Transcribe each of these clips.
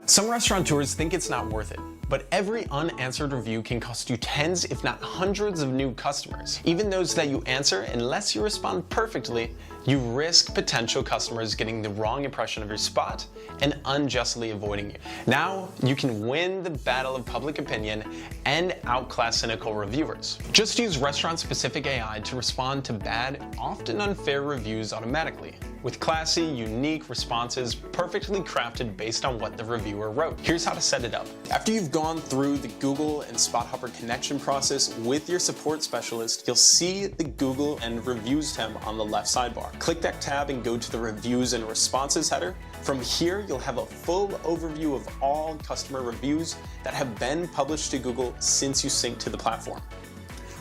Some restaurateurs think it's not worth it, but every unanswered review can cost you tens, if not hundreds of new customers. Even those that you answer, unless you respond perfectly, you risk potential customers getting the wrong impression of your spot and unjustly avoiding you. Now, you can win the battle of public opinion and outclass cynical reviewers. Just use restaurant-specific AI to respond to bad, often unfair reviews automatically, with classy, unique responses perfectly crafted based on what the reviewer wrote. Here's how to set it up. After you've gone through the Google and SpotHopper connection process with your support specialist, you'll see the Google and Reviews tab on the left sidebar. Click that tab and go to the Reviews and Responses header. From here, you'll have a full overview of all customer reviews that have been published to Google since you synced to the platform.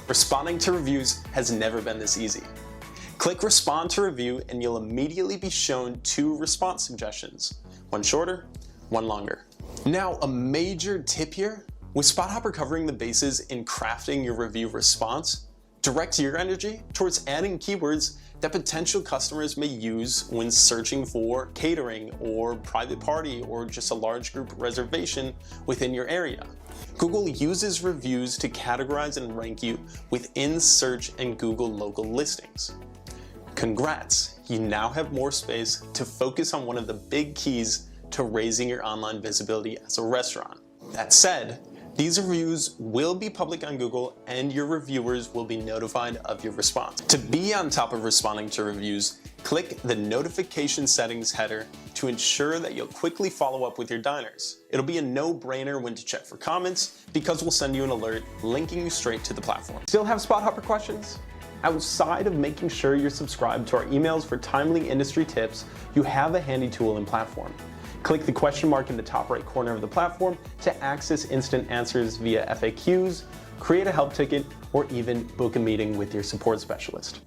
Responding to reviews has never been this easy. Click Respond to Review and you'll immediately be shown 2 response suggestions, one shorter, one longer. Now, a major tip here, with SpotHopper covering the bases in crafting your review response, direct your energy towards adding keywords that potential customers may use when searching for catering or private party or just a large group reservation within your area. Google uses reviews to categorize and rank you within search and Google local listings. Congrats, you now have more space to focus on one of the big keys to raising your online visibility as a restaurant. That said, these reviews will be public on Google and your reviewers will be notified of your response. To be on top of responding to reviews, click the notification settings header to ensure that you'll quickly follow up with your diners. It'll be a no-brainer when to check for comments because we'll send you an alert linking you straight to the platform. Still have SpotHopper questions? Outside of making sure you're subscribed to our emails for timely industry tips, you have a handy tool and platform. Click the question mark in the top right corner of the platform to access instant answers via FAQs, create a help ticket, or even book a meeting with your support specialist.